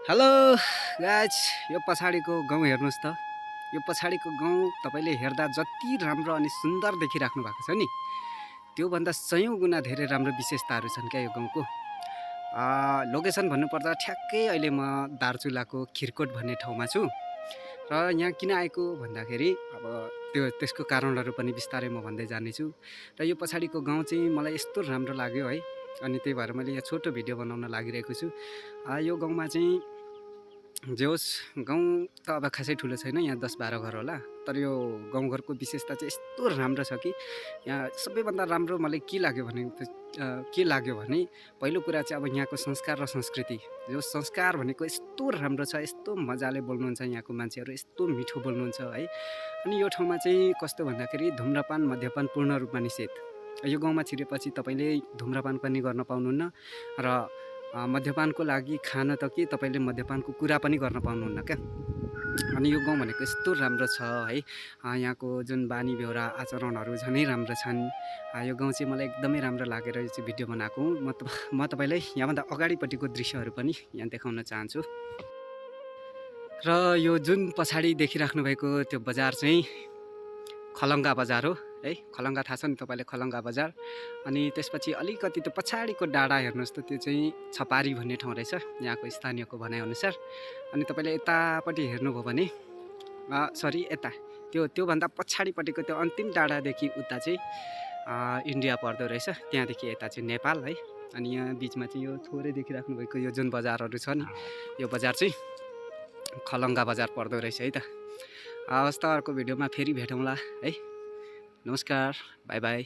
Hello guys, यो पछाडिको गाउँ हेर्नुहोस् त। यो पछाडिको गाउँ तपाईँले हेर्दा जति राम्रो अनि सुन्दर देखिराख्नु भएको छ नि, त्योभन्दा सयौँ गुणा धेरै राम्रो विशेषताहरू छन् क्या यो गाउँको। लोकेसन भन्नुपर्दा ठ्याक्कै अहिले म दार्चुलाको खिरकोट भन्ने ठाउँमा छु। र यहाँ किन आएको भन्दाखेरि अब त्यसको कारणहरू पनि बिस्तारै म भन्दै जानेछु। र यो पछाडिको गाउँ चाहिँ मलाई यस्तो राम्रो लाग्यो है, अनि त्यही भएर मैले यहाँ छोटो भिडियो बनाउन लागिरहेको छु। यो गाउँमा चाहिँ जे होस्, गाउँ त अब खासै ठुलो छैन, यहाँ 10-12 घर होला। तर यो गाउँघरको विशेषता चाहिँ यस्तो राम्रो छ कि यहाँ सबैभन्दा राम्रो मलाई के लाग्यो भने पहिलो कुरा चाहिँ अब यहाँको संस्कार र संस्कृति। जो संस्कार भनेको यस्तो राम्रो छ, यस्तो मजाले बोल्नुहुन्छ यहाँको मान्छेहरू, यस्तो मिठो बोल्नुहुन्छ है। अनि यो ठाउँमा चाहिँ कस्तो भन्दाखेरि धुम्रपान मद्यपान पूर्ण रूपमा निषेध। यो गाउँमा छिरेपछि तपाईँले धुम्रपान पनि गर्न पाउनुहुन्न र मद्यपानको लागि खान त के तपाईँले मद्यपानको कुरा पनि गर्न पाउनुहुन्न क्या। अनि यो गाउँ भनेको यस्तो राम्रो छ है, यहाँको जुन बानी बेहोरा आचरणहरू झनै राम्रो छन्। यो गाउँ चाहिँ मलाई एकदमै राम्रो लागेर यो चाहिँ भिडियो बनाएको हुँ। म तपाईँलाई यहाँभन्दा अगाडिपट्टिको दृश्यहरू पनि यहाँ देखाउन चाहन्छु। र यो जुन पछाडि देखिराख्नु भएको त्यो बजार चाहिँ खलङ्गा बजार हो है। खलङ्गा थाहा छ नि तपाईँले, खलङ्गा बजार। अनि त्यसपछि अलिकति त्यो पछाडिको डाँडा हेर्नुहोस् त, त्यो चाहिँ छपारी भन्ने ठाउँ रहेछ यहाँको स्थानीयको भनाइअनुसार। अनि तपाईँले यतापट्टि हेर्नुभयो भने यता त्योभन्दा पछाडिपट्टिको त्यो अन्तिम डाँडादेखि उता चाहिँ इन्डिया पर्दो रहेछ, त्यहाँदेखि यता चाहिँ नेपाल है। अनि यहाँ बिचमा चाहिँ यो थोरै देखिराख्नु भएको यो जुन बजारहरू छ नि, यो बजार चाहिँ खलङ्गा बजार पर्दो रहेछ है त। हवस् त, अर्को भिडियोमा फेरि भेटौँला है। नमस्कार, बाई बाई।